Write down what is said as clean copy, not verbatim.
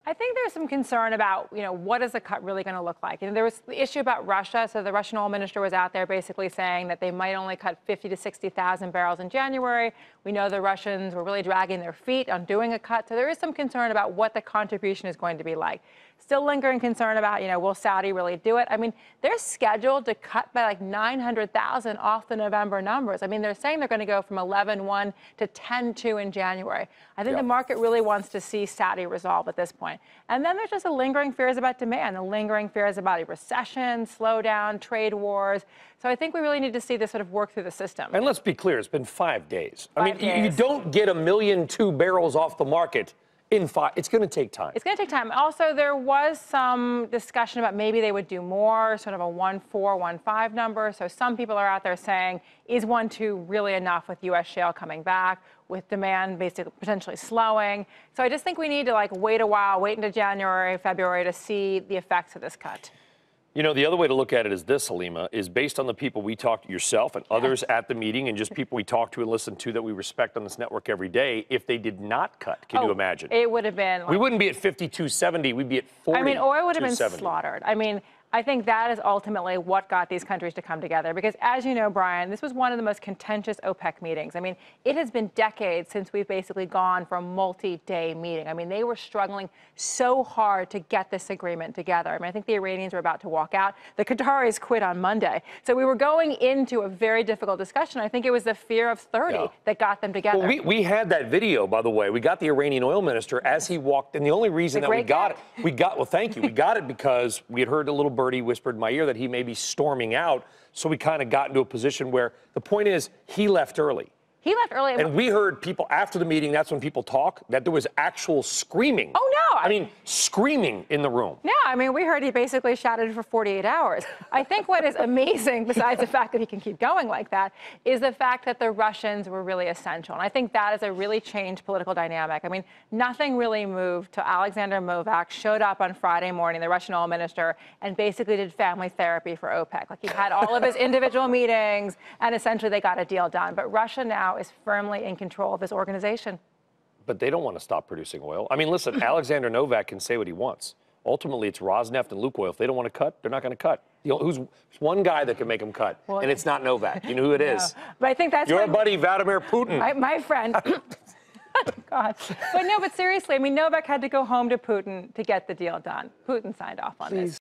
I think there's some concern about, what is the cut really going to look like? There was the issue about Russia. So the Russian oil minister was out there basically saying that they might only cut 50 to 60,000 barrels in January. We know the Russians were really dragging their feet on doing a cut. So there is some concern about what the contribution is going to be like. Still lingering concern about, will Saudi really do it? I mean, they're scheduled to cut by like 900,000 off the November numbers. I mean, they're saying they're going to go from 11.1 to 10.2 in January. I think the market really wants to see Saudi resolve at this point. And then there's just the lingering fears about demand, the lingering fears about a recession, slowdown, trade wars. So I think we really need to see this sort of work through the system. And let's be clear, it's been 5 days. You don't get 1.2 million barrels off the market in 5. It's going to take time. It's going to take time. Also, there was some discussion about maybe they would do more, sort of a 1.4, 1.5 number. So some people are out there saying, is 1.2 really enough with U.S. shale coming back, with demand basically potentially slowing? So I just think we need to wait a while, wait into January, February to see the effects of this cut. The other way to look at it is this, Helima, is based on the people we talked to, yourself and others at the meeting, and just people we talk to and listen to that we respect on this network every day. If they did not cut, can you imagine? It would have been. We wouldn't be at 52.70. We'd be at 40. I mean, oil would have been slaughtered. I think that is ultimately what got these countries to come together. Because as you know, Brian, this was one of the most contentious OPEC meetings. I mean, it has been decades since we've basically gone for a multi-day meeting. I mean, they were struggling so hard to get this agreement together. I mean, I think the Iranians were about to walk out. The Qataris quit on Monday. So we were going into a very difficult discussion. I think it was the fear of 30 that got them together. Well, we had that video, by the way. We got the Iranian oil minister as he walked. And the only reason that we got it, well, thank you. We got it because we had heard a little birdie whispered in my ear that he may be storming out. So we kind of got into a position where the point is he left early. He left early. And we heard people after the meeting, that's when people talk, that there was actual screaming. Oh, no. I mean, screaming in the room. Yeah, I mean, we heard he basically shouted for 48 hours. I think what is amazing, besides the fact that he can keep going like that, is the fact that the Russians were really essential. And I think that is a really changed political dynamic. I mean, nothing really moved till Alexander Novak showed up on Friday morning, the Russian oil minister, and basically did family therapy for OPEC. Like, he had all of his individual meetings, and essentially they got a deal done. But Russia now is firmly in control of this organization. But they don't want to stop producing oil. I mean, listen, Alexander Novak can say what he wants. Ultimately, it's Rosneft and Lukoil. If they don't want to cut, they're not going to cut. Who's one guy that can make them cut? Well, and it's not Novak. You know who it is. But I think that's your buddy, Vladimir Putin. My friend. God. But no, but seriously, I mean, Novak had to go home to Putin to get the deal done. Putin signed off on this.